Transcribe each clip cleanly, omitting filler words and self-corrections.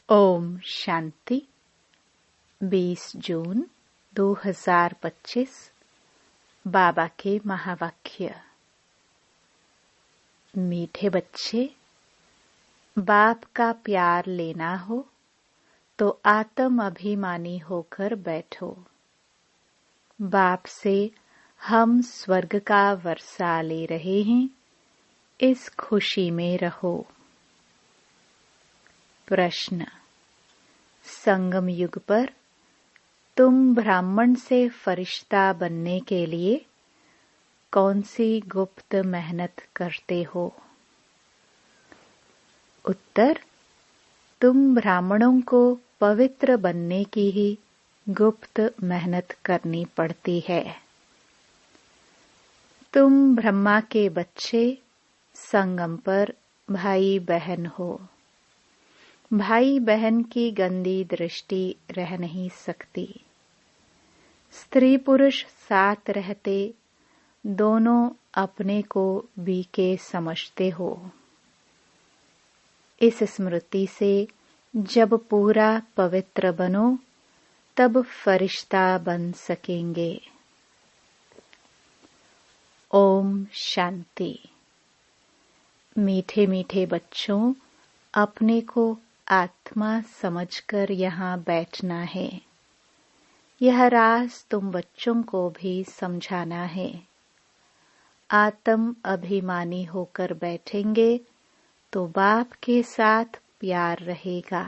ओम शांति। 20 जून 2025 बाबा के महावाक्य। मीठे बच्चे, बाप का प्यार लेना हो तो आत्म अभिमानी होकर बैठो। बाप से हम स्वर्ग का वर्षा ले रहे हैं, इस खुशी में रहो। प्रश्न। संगम युग पर तुम ब्राह्मण से फरिश्ता बनने के लिए कौन सी गुप्त मेहनत करते हो? उत्तर। तुम ब्राह्मणों को पवित्र बनने की ही गुप्त मेहनत करनी पड़ती है। तुम ब्रह्मा के बच्चे संगम पर भाई बहन हो। भाई बहन की गंदी दृष्टि रह नहीं सकती। स्त्री पुरुष साथ रहते दोनों अपने को बीके समझते हो। इस स्मृति से जब पूरा पवित्र बनो तब फरिश्ता बन सकेंगे। ओम शांति। मीठे मीठे बच्चों, अपने को आत्मा समझकर यहाँ बैठना है। यह राज तुम बच्चों को भी समझाना है। आत्म अभिमानी होकर बैठेंगे तो बाप के साथ प्यार रहेगा।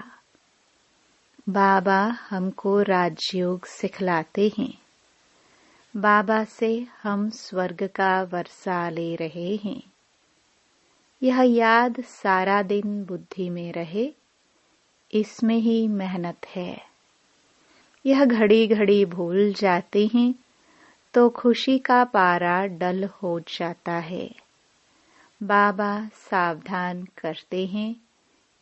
बाबा हमको राजयोग सिखलाते हैं। बाबा से हम स्वर्ग का वर्षा ले रहे हैं। यह याद सारा दिन बुद्धि में रहे, इसमें ही मेहनत है। यह घड़ी घड़ी भूल जाते हैं तो खुशी का पारा डल हो जाता है। बाबा सावधान करते हैं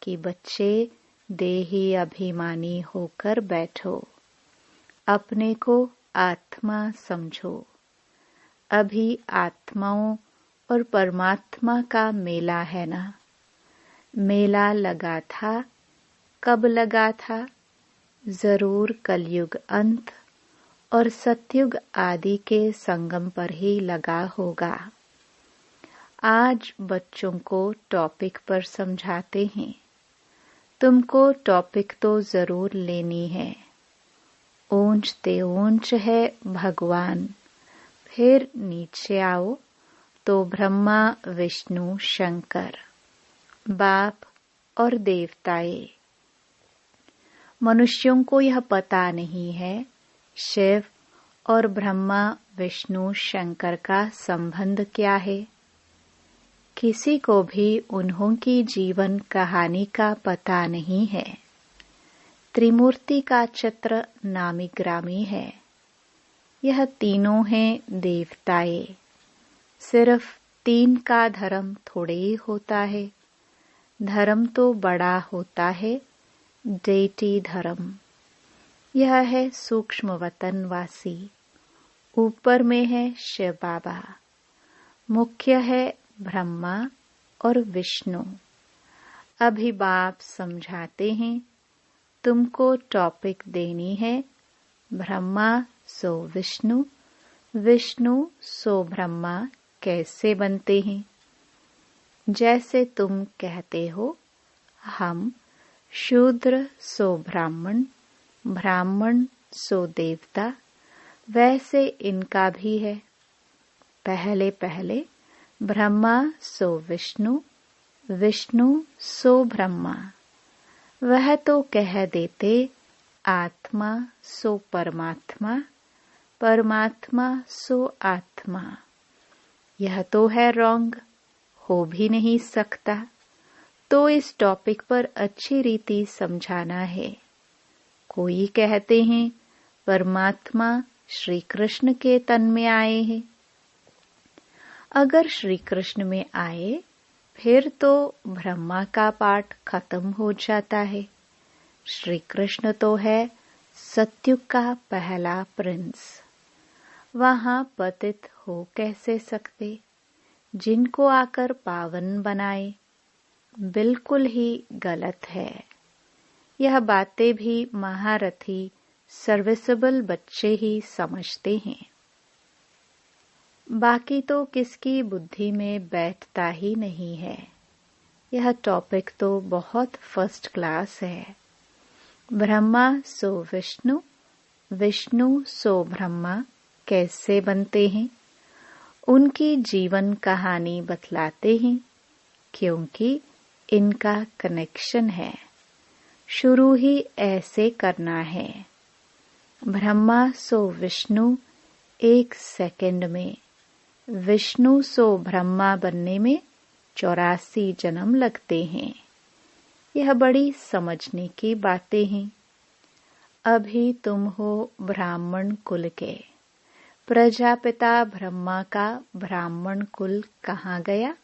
कि बच्चे देही अभिमानी होकर बैठो, अपने को आत्मा समझो। अभी आत्माओं और परमात्मा का मेला है ना। मेला लगा था, कब लगा था? जरूर कलयुग अंत और सतयुग आदि के संगम पर ही लगा होगा। आज बच्चों को टॉपिक पर समझाते हैं। तुमको टॉपिक तो जरूर लेनी है। ऊंचते ऊंच है भगवान, फिर नीचे आओ तो ब्रह्मा विष्णु शंकर, बाप और देवताएं। मनुष्यों को यह पता नहीं है शिव और ब्रह्मा विष्णु शंकर का संबंध क्या है। किसी को भी उन्हों की जीवन कहानी का पता नहीं है। त्रिमूर्ति का चित्र नामी ग्रामी है। यह तीनों हैं देवताएं। सिर्फ 3 का धर्म थोड़े ही होता है। धर्म तो बड़ा होता है, डेटी धर्म। यह है सूक्ष्म वतनवासी। ऊपर में है शिव बाबा, मुख्य है ब्रह्मा और विष्णु। अभी बाप समझाते हैं, तुमको टॉपिक देनी है ब्रह्मा सो विष्णु, विष्णु सो ब्रह्मा कैसे बनते हैं। जैसे तुम कहते हो हम शूद्र सो ब्राह्मण, ब्राह्मण सो देवता, वैसे इनका भी है। पहले पहले ब्रह्मा सो विष्णु, विष्णु सो ब्रह्मा। वह तो कह देते आत्मा सो परमात्मा, परमात्मा सो आत्मा। यह तो है रॉन्ग, हो भी नहीं सकता। तो इस टॉपिक पर अच्छी रीति समझाना है। कोई कहते हैं परमात्मा श्री कृष्ण के तन में आए हैं। अगर श्री कृष्ण में आए फिर तो ब्रह्मा का पाठ खत्म हो जाता है। श्री कृष्ण तो है सतयुग का पहला प्रिंस। वहां पतित हो कैसे सकते, जिनको आकर पावन बनाए। बिल्कुल ही गलत है। यह बातें भी महारथी सर्विसेबल बच्चे ही समझते हैं। बाकी तो किसकी बुद्धि में बैठता ही नहीं है। यह टॉपिक तो बहुत फर्स्ट क्लास है। ब्रह्मा सो विष्णु, विष्णु सो ब्रह्मा कैसे बनते हैं, उनकी जीवन कहानी बतलाते हैं, क्योंकि इनका कनेक्शन है। शुरू ही ऐसे करना है। ब्रह्मा सो विष्णु 1 सेकंड में, विष्णु सो ब्रह्मा बनने में 84 जन्म लगते हैं। यह बड़ी समझने की बातें हैं। अभी तुम हो ब्राह्मण कुल के। प्रजापिता ब्रह्मा का ब्राह्मण कुल कहाँ गया?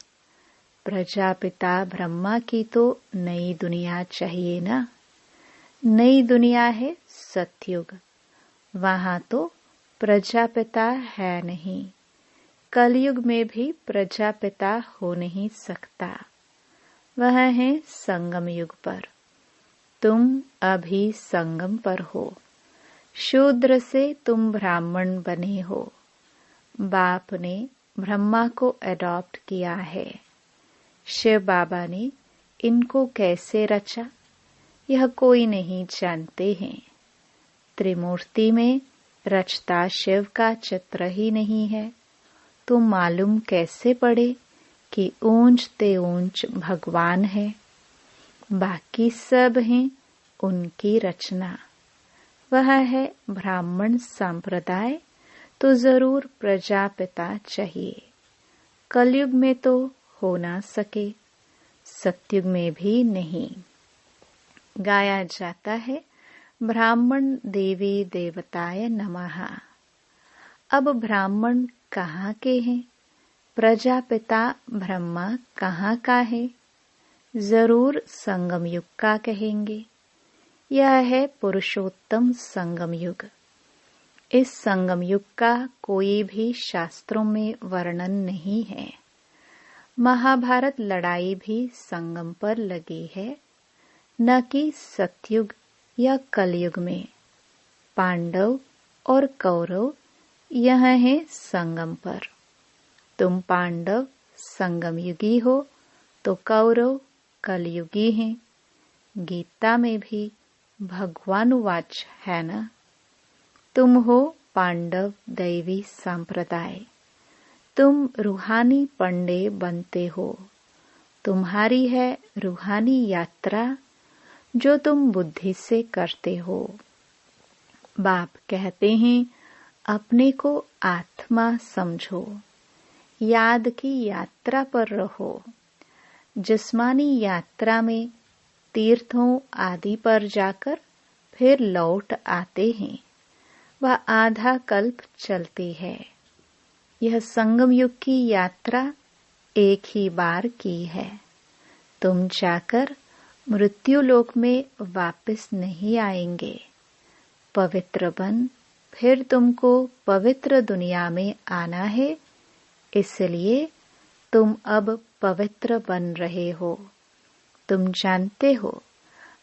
प्रजापिता ब्रह्मा की तो नई दुनिया चाहिए ना। नई दुनिया है सतयुग, वहां तो प्रजापिता है नहीं। कलयुग में भी प्रजापिता हो नहीं सकता, वह है संगम युग पर। तुम अभी संगम पर हो। शूद्र से तुम ब्राह्मण बने हो। बाप ने ब्रह्मा को अडॉप्ट किया है। शिव बाबा ने इनको कैसे रचा, यह कोई नहीं जानते हैं। त्रिमूर्ति में रचता शिव का चित्र ही नहीं है, तो मालूम कैसे पड़े कि ऊंच ते ऊंच भगवान है। बाकी सब हैं उनकी रचना। वह है ब्राह्मण संप्रदाय, तो जरूर प्रजापिता चाहिए। कलयुग में तो हो ना सके, सतयुग में भी नहीं। गाया जाता है ब्राह्मण देवी देवताय नमः। अब ब्राह्मण कहाँ के हैं? प्रजापिता ब्रह्मा कहाँ का है? जरूर संगम युग का कहेंगे। यह है पुरुषोत्तम संगम युग। इस संगम युग का कोई भी शास्त्रों में वर्णन नहीं है। महाभारत लड़ाई भी संगम पर लगी है, न कि सतयुग या कलयुग में। पांडव और कौरव यह है संगम पर। तुम पांडव संगम युगी हो, तो कौरव कलयुगी हैं। गीता में भी भगवानुवाच है ना। तुम हो पांडव दैवी संप्रदाय। तुम रूहानी पंडे बनते हो। तुम्हारी है रूहानी यात्रा, जो तुम बुद्धि से करते हो। बाप कहते हैं अपने को आत्मा समझो, याद की यात्रा पर रहो। जिस्मानी यात्रा में तीर्थों आदि पर जाकर फिर लौट आते हैं, वह आधा कल्प चलती है। यह संगम युग की यात्रा एक ही बार की है। तुम जाकर मृत्यु लोक में वापस नहीं आएंगे। पवित्र बन फिर तुमको पवित्र दुनिया में आना है, इसलिए तुम अब पवित्र बन रहे हो। तुम जानते हो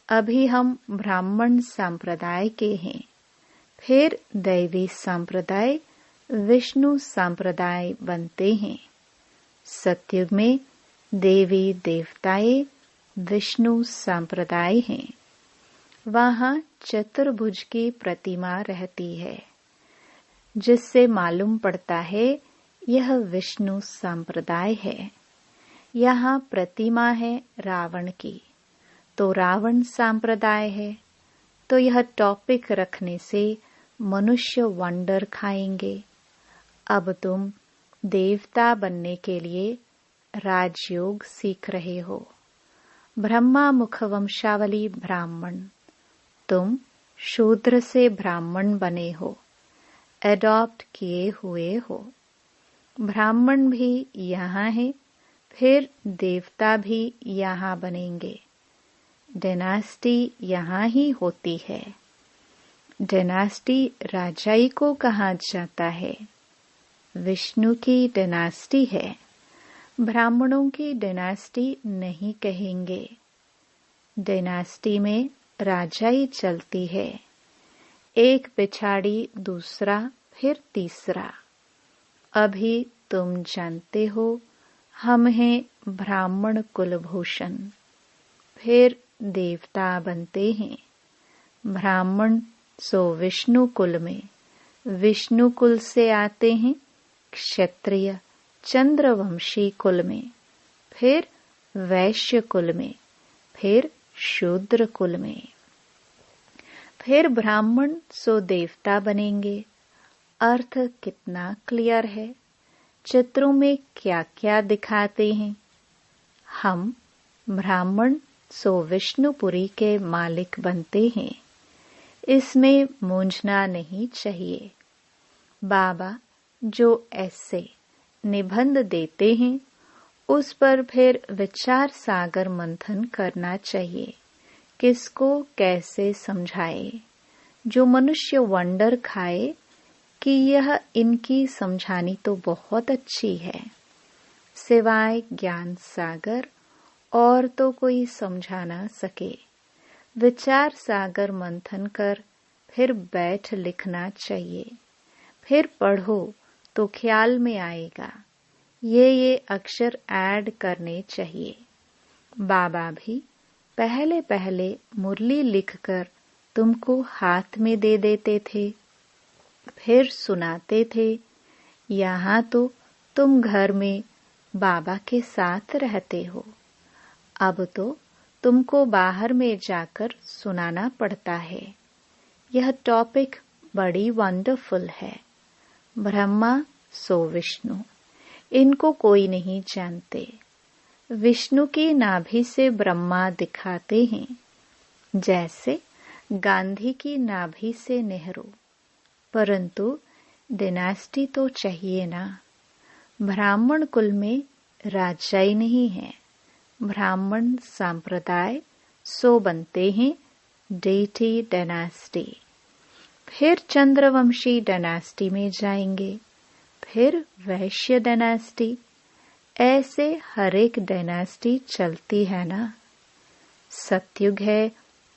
अभी हम ब्राह्मण संप्रदाय के हैं, फिर दैवी संप्रदाय विष्णु संप्रदाय बनते हैं। सतयुग में देवी देवताएं विष्णु संप्रदाय हैं। वहां चतुर्भुज की प्रतिमा रहती है, जिससे मालूम पड़ता है यह विष्णु संप्रदाय है। यहाँ प्रतिमा है रावण की, तो रावण संप्रदाय है। तो यह टॉपिक रखने से मनुष्य वंडर खाएंगे। अब तुम देवता बनने के लिए राजयोग सीख रहे हो। ब्रह्मा मुख वंशावली ब्राह्मण, तुम शूद्र से ब्राह्मण बने हो, एडॉप्ट किए हुए हो। ब्राह्मण भी यहाँ है, फिर देवता भी यहाँ बनेंगे। डायनास्टी यहाँ ही होती है। डायनास्टी राजाई को कहा जाता है। विष्णु की डायनास्टी है, ब्राह्मणों की डायनास्टी नहीं कहेंगे। डायनास्टी में राजाई चलती है, एक पिछाड़ी दूसरा फिर तीसरा। अभी तुम जानते हो हम हैं ब्राह्मण कुलभूषण, फिर देवता बनते हैं। ब्राह्मण सो विष्णु कुल में, विष्णु कुल से आते हैं क्षत्रिय चंद्रवंशी कुल में, फिर वैश्य कुल में, फिर शूद्र कुल में, फिर ब्राह्मण सो देवता बनेंगे। अर्थ कितना क्लियर है, चित्रों में क्या क्या दिखाते हैं। हम ब्राह्मण सो विष्णुपुरी के मालिक बनते हैं, इसमें मूंझना नहीं चाहिए। बाबा जो ऐसे निबंध देते हैं उस पर फिर विचार सागर मंथन करना चाहिए, किसको कैसे समझाए। जो मनुष्य वंडर खाए कि यह इनकी समझानी तो बहुत अच्छी है, सिवाय ज्ञान सागर और तो कोई समझा ना सके। विचार सागर मंथन कर फिर बैठ लिखना चाहिए, फिर पढ़ो तो ख्याल में आएगा। ये अक्षर ऐड करने चाहिए। बाबा भी पहले पहले मुरली लिखकर तुमको हाथ में दे देते थे, फिर सुनाते थे। यहाँ तो तुम घर में बाबा के साथ रहते हो, अब तो तुमको बाहर में जाकर सुनाना पड़ता है। यह टॉपिक बड़ी वंडरफुल है। ब्रह्मा सो विष्णु, इनको कोई नहीं जानते। विष्णु की नाभि से ब्रह्मा दिखाते हैं, जैसे गांधी की नाभि से नेहरू। परंतु डिनास्टी तो चाहिए ना। ब्राह्मण कुल में राजाई नहीं है। ब्राह्मण संप्रदाय सो बनते हैं डेटी डायनास्टी, फिर चंद्रवंशी डायनास्टी में जाएंगे, फिर वैश्य डायनास्टी। ऐसे हर एक डायनास्टी चलती है ना। सतयुग है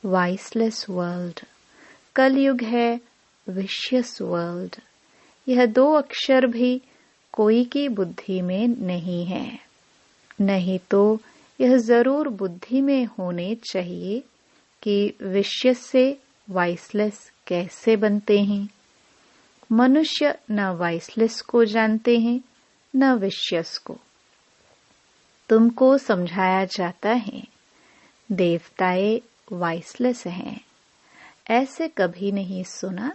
वाइसलेस वर्ल्ड, कलयुग है विशियस वर्ल्ड। यह दो अक्षर भी कोई की बुद्धि में नहीं है, नहीं तो यह जरूर बुद्धि में होने चाहिए कि विशियस से वाइसलेस कैसे बनते हैं। मनुष्य न वाइसलेस को जानते हैं न विशियस को। तुमको समझाया जाता है देवताएं वाइसलेस हैं। ऐसे कभी नहीं सुना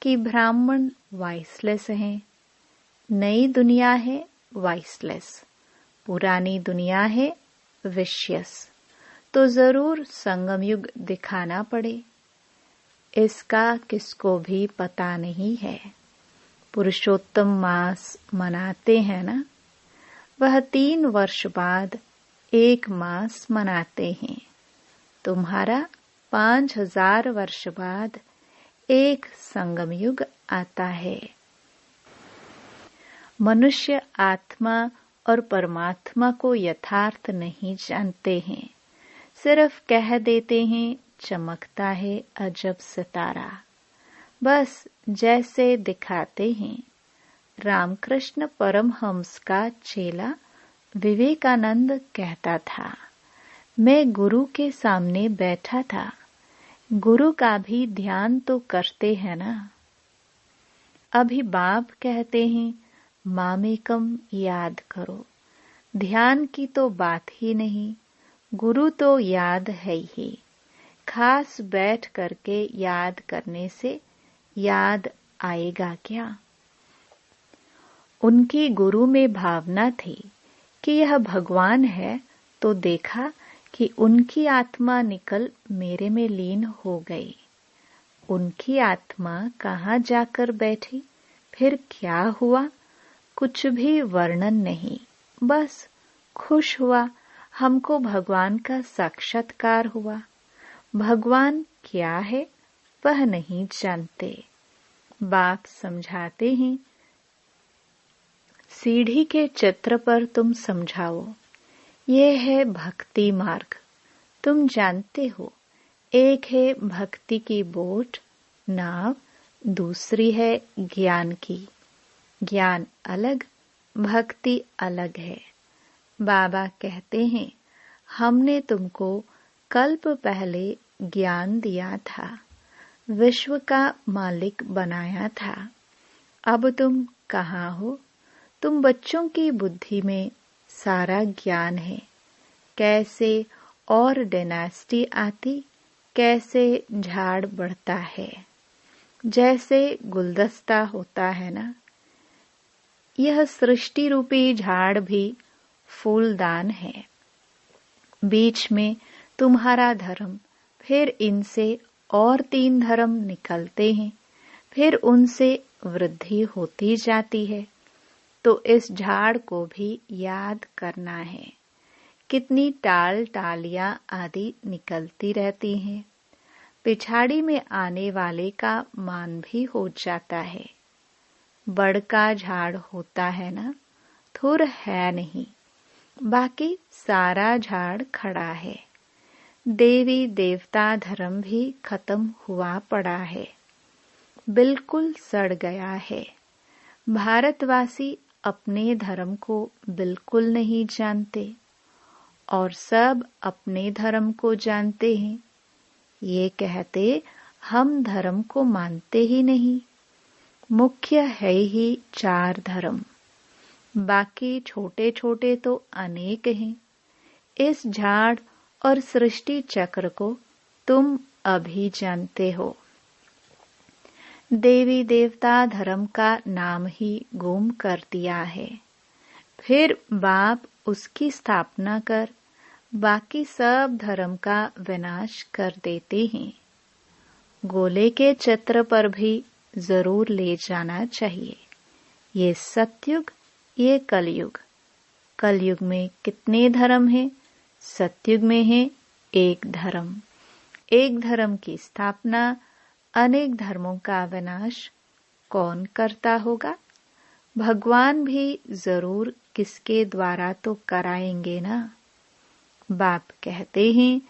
कि ब्राह्मण वाइसलेस हैं। नई दुनिया है वाइसलेस, पुरानी दुनिया है विशियस। तो जरूर संगम युग दिखाना पड़े। इसका किसको भी पता नहीं है। पुरुषोत्तम मास मनाते हैं ना, वह 3 वर्ष बाद एक मास मनाते हैं। तुम्हारा 5000 वर्ष बाद एक संगम युग आता है। मनुष्य आत्मा और परमात्मा को यथार्थ नहीं जानते हैं, सिर्फ कह देते हैं चमकता है अजब सितारा, बस जैसे दिखाते हैं। रामकृष्ण परमहंस का चेला विवेकानंद कहता था, मैं गुरु के सामने बैठा था, गुरु का भी ध्यान तो करते हैं ना। अभी बाप कहते हैं मामेकम याद करो, ध्यान की तो बात ही नहीं, गुरु तो याद है ही। खास बैठ करके याद करने से याद आएगा क्या। उनकी गुरु में भावना थी कि यह भगवान है, तो देखा कि उनकी आत्मा निकल मेरे में लीन हो गई। उनकी आत्मा कहाँ जाकर बैठी, फिर क्या हुआ, कुछ भी वर्णन नहीं। बस खुश हुआ, हमको भगवान का साक्षात्कार हुआ। भगवान क्या है वह नहीं जानते। बाप समझाते हैं, सीढ़ी के चित्र पर तुम समझाओ, ये है भक्ति मार्ग। तुम जानते हो एक है भक्ति की बोट नाव, दूसरी है ज्ञान की। ज्ञान अलग, भक्ति अलग है। बाबा कहते हैं, हमने तुमको कल्प पहले ज्ञान दिया था, विश्व का मालिक बनाया था। अब तुम कहाँ हो? तुम बच्चों की बुद्धि में सारा ज्ञान है। कैसे और डायनेस्टी आती, कैसे झाड़ बढ़ता है। जैसे गुलदस्ता होता है ना, यह सृष्टि रूपी झाड़ भी फूलदान है। बीच में तुम्हारा धर्म, फिर इनसे और 3 धर्म निकलते हैं, फिर उनसे वृद्धि होती जाती है। तो इस झाड़ को भी याद करना है। कितनी टाल टालियां आदि निकलती रहती हैं। पिछाड़ी में आने वाले का मान भी हो जाता है। बड़ का झाड़ होता है ना, थुर है नहीं, बाकी सारा झाड़ खड़ा है। देवी देवता धर्म भी खत्म हुआ पड़ा है, बिल्कुल सड़ गया है। भारतवासी अपने धर्म को बिल्कुल नहीं जानते और सब अपने धर्म को जानते हैं। ये कहते, हम धर्म को मानते ही नहीं। मुख्य है ही 4 धर्म, बाकी छोटे छोटे तो अनेक हैं। इस झाड़ और सृष्टि चक्र को तुम अभी जानते हो। देवी देवता धर्म का नाम ही गुम कर दिया है। फिर बाप उसकी स्थापना कर बाकी सब धर्म का विनाश कर देते हैं। गोले के चित्र पर भी जरूर ले जाना चाहिए। ये सतयुग, ये कलयुग। कलयुग में कितने धर्म हैं? सतयुग में है एक धर्म। एक धर्म की स्थापना, अनेक धर्मों का विनाश कौन करता होगा? भगवान भी जरूर किसके द्वारा तो कराएंगे ना। बाप कहते हैं,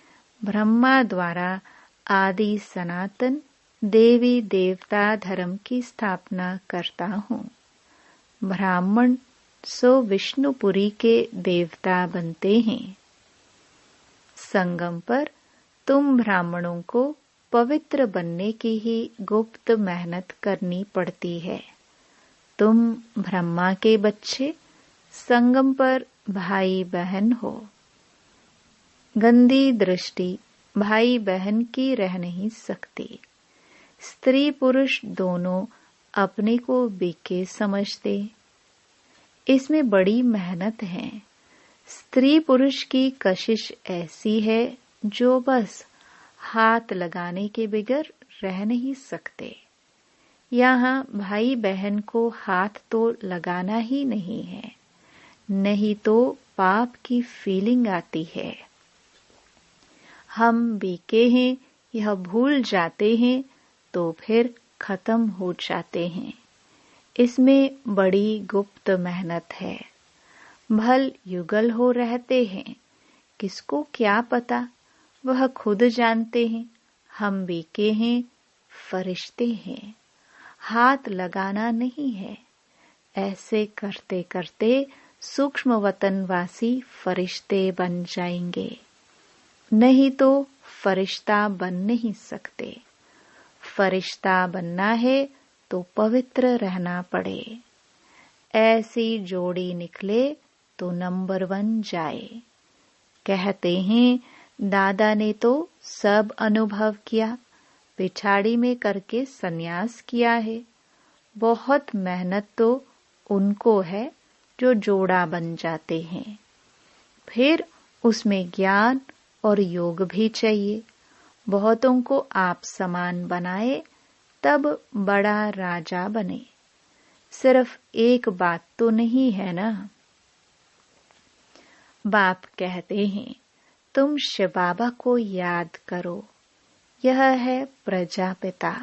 ब्रह्मा द्वारा आदि सनातन देवी देवता धर्म की स्थापना करता हूँ। ब्राह्मण सो विष्णुपुरी के देवता बनते हैं। संगम पर तुम ब्राह्मणों को पवित्र बनने की ही गुप्त मेहनत करनी पड़ती है। तुम ब्रह्मा के बच्चे संगम पर भाई बहन हो। गंदी दृष्टि भाई बहन की रह नहीं सकती। स्त्री पुरुष दोनों अपने को बीके समझते। इसमें बड़ी मेहनत है। स्त्री पुरुष की कशिश ऐसी है जो बस हाथ लगाने के बगैर रह नहीं सकते। यहाँ भाई बहन को हाथ तो लगाना ही नहीं है, नहीं तो पाप की फीलिंग आती है। हम बीके हैं यह भूल जाते हैं तो फिर खत्म हो जाते हैं। इसमें बड़ी गुप्त मेहनत है। भल युगल हो रहते हैं, किसको क्या पता, वह खुद जानते हैं। हम बीके हैं, फरिश्ते हैं, हाथ लगाना नहीं है। ऐसे करते करते सूक्ष्म वतनवासी फरिश्ते बन जाएंगे, नहीं तो फरिश्ता बन नहीं सकते। फरिश्ता बनना है तो पवित्र रहना पड़े। ऐसी जोड़ी निकले तो नंबर 1 जाए। कहते हैं, दादा ने तो सब अनुभव किया, पिछाड़ी में करके सन्यास किया है। बहुत मेहनत तो उनको है जो जोड़ा बन जाते हैं। फिर उसमें ज्ञान और योग भी चाहिए। बहुतों को आप समान बनाए तब बड़ा राजा बने। सिर्फ एक बात तो नहीं है ना। बाप कहते हैं, तुम शिव बाबा को याद करो। यह है प्रजापिता।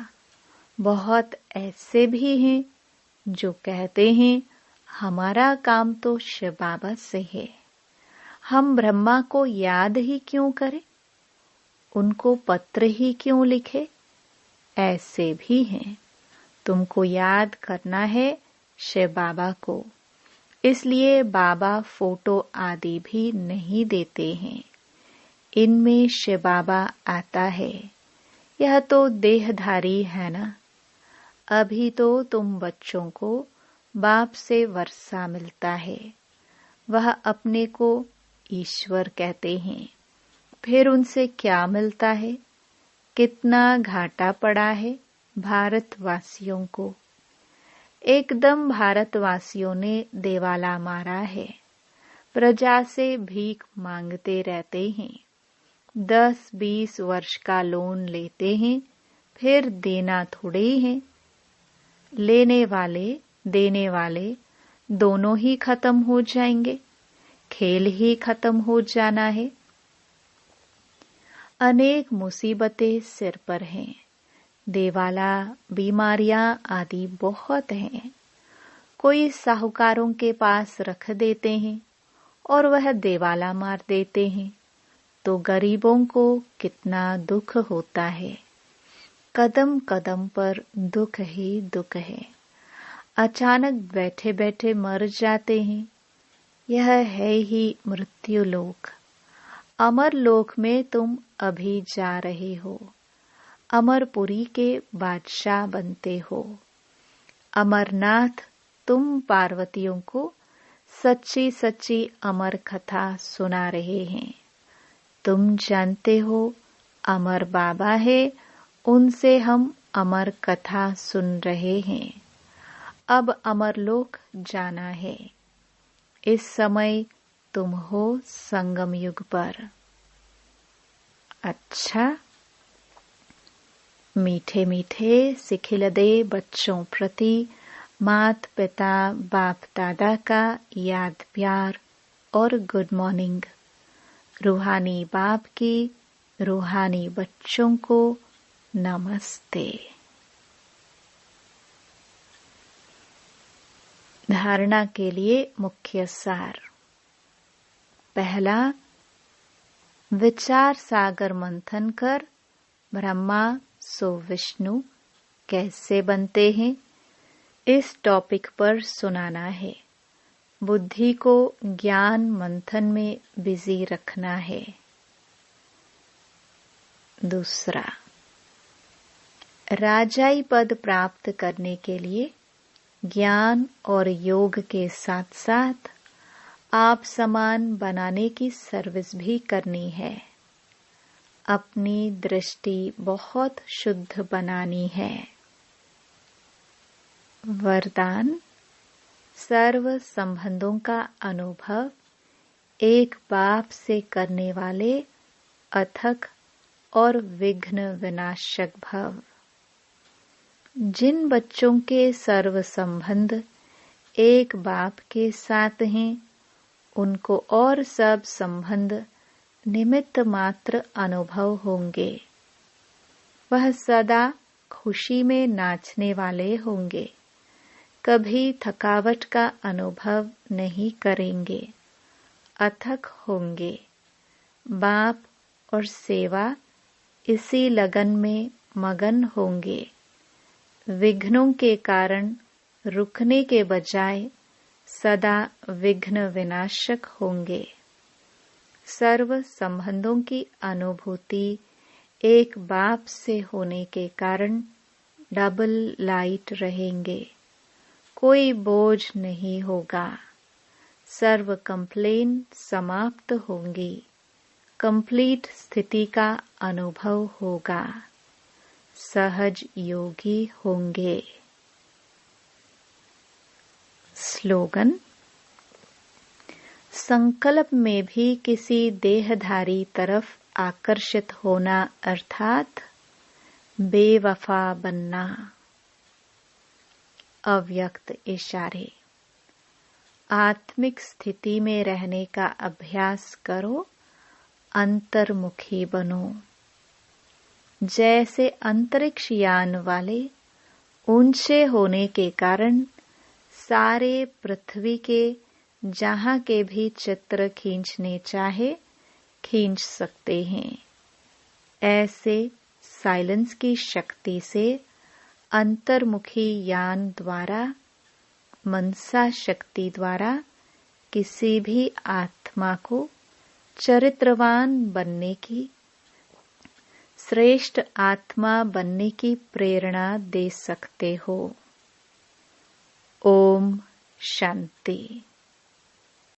बहुत ऐसे भी हैं जो कहते हैं, हमारा काम तो शिव बाबा से है, हम ब्रह्मा को याद ही क्यों करें। उनको पत्र ही क्यों लिखे? ऐसे भी हैं। तुमको याद करना है शिव बाबा को, इसलिए बाबा फोटो आदि भी नहीं देते हैं। इनमें शिव बाबा आता है। यह तो देहधारी है ना। अभी तो तुम बच्चों को बाप से वर्षा मिलता है। वह अपने को ईश्वर कहते हैं। फिर उनसे क्या मिलता है? कितना घाटा पड़ा है भारतवासियों को। एकदम भारतवासियों ने देवाला मारा है। प्रजा से भीख मांगते रहते हैं। 10-20 वर्ष का लोन लेते हैं, फिर देना थोड़े ही है। लेने वाले देने वाले दोनों ही खत्म हो जाएंगे। खेल ही खत्म हो जाना है। अनेक मुसीबतें सिर पर हैं। देवाला, बीमारियां आदि बहुत हैं। कोई साहूकारों के पास रख देते हैं और वह देवाला मार देते हैं, तो गरीबों को कितना दुख होता है। कदम कदम पर दुख ही दुख है। अचानक बैठे बैठे मर जाते हैं। यह है ही मृत्यु लोक। अमर लोक में तुम अभी जा रहे हो। अमरपुरी के बादशाह बनते हो। अमरनाथ तुम पार्वतियों को सच्ची सच्ची अमर कथा सुना रहे हैं। तुम जानते हो अमर बाबा है, उनसे हम अमर कथा सुन रहे हैं। अब अमरलोक जाना है। इस समय तुम हो संगम युग पर। अच्छा, मीठे मीठे सिखिलदे बच्चों प्रति मात पिता बाप दादा का याद प्यार और गुड मॉर्निंग। रूहानी बाप की रूहानी बच्चों को नमस्ते। धारणा के लिए मुख्य सार। पहला, विचार सागर मंथन कर ब्रह्मा सो विष्णु कैसे बनते हैं, इस टॉपिक पर सुनाना है। बुद्धि को ज्ञान मंथन में बिजी रखना है। दूसरा, राजाई पद प्राप्त करने के लिए ज्ञान और योग के साथ साथ आप समान बनाने की सर्विस भी करनी है। अपनी दृष्टि बहुत शुद्ध बनानी है। वरदान, सर्व संबंधों का अनुभव एक बाप से करने वाले अथक और विघ्न विनाशक भव। जिन बच्चों के सर्व संबंध एक बाप के साथ हैं, उनको और सब संबंध निमित्त मात्र अनुभव होंगे। वह सदा खुशी में नाचने वाले होंगे। कभी थकावट का अनुभव नहीं करेंगे। अथक होंगे। बाप और सेवा इसी लगन में मगन होंगे। विघ्नों के कारण रुकने के बजाय सदा विघ्न विनाशक होंगे। सर्व संबंधों की अनुभूति एक बाप से होने के कारण डबल लाइट रहेंगे। कोई बोझ नहीं होगा। सर्व कंप्लेन समाप्त होंगी। कंप्लीट स्थिति का अनुभव होगा। सहज योगी होंगे। स्लोगन, संकल्प में भी किसी देहधारी तरफ आकर्षित होना अर्थात बेवफा बनना। अव्यक्त इशारे। आत्मिक स्थिति में रहने का अभ्यास करो। अंतर्मुखी बनो। जैसे अंतरिक्ष यान वाले ऊंचे होने के कारण सारे पृथ्वी के जहां के भी चित्र खींचने चाहे खींच सकते हैं। ऐसे साइलेंस की शक्ति से अंतर्मुखी ज्ञान द्वारा, मनसा शक्ति द्वारा किसी भी आत्मा को चरित्रवान बनने की, श्रेष्ठ आत्मा बनने की प्रेरणा दे सकते हो। ओम शांति।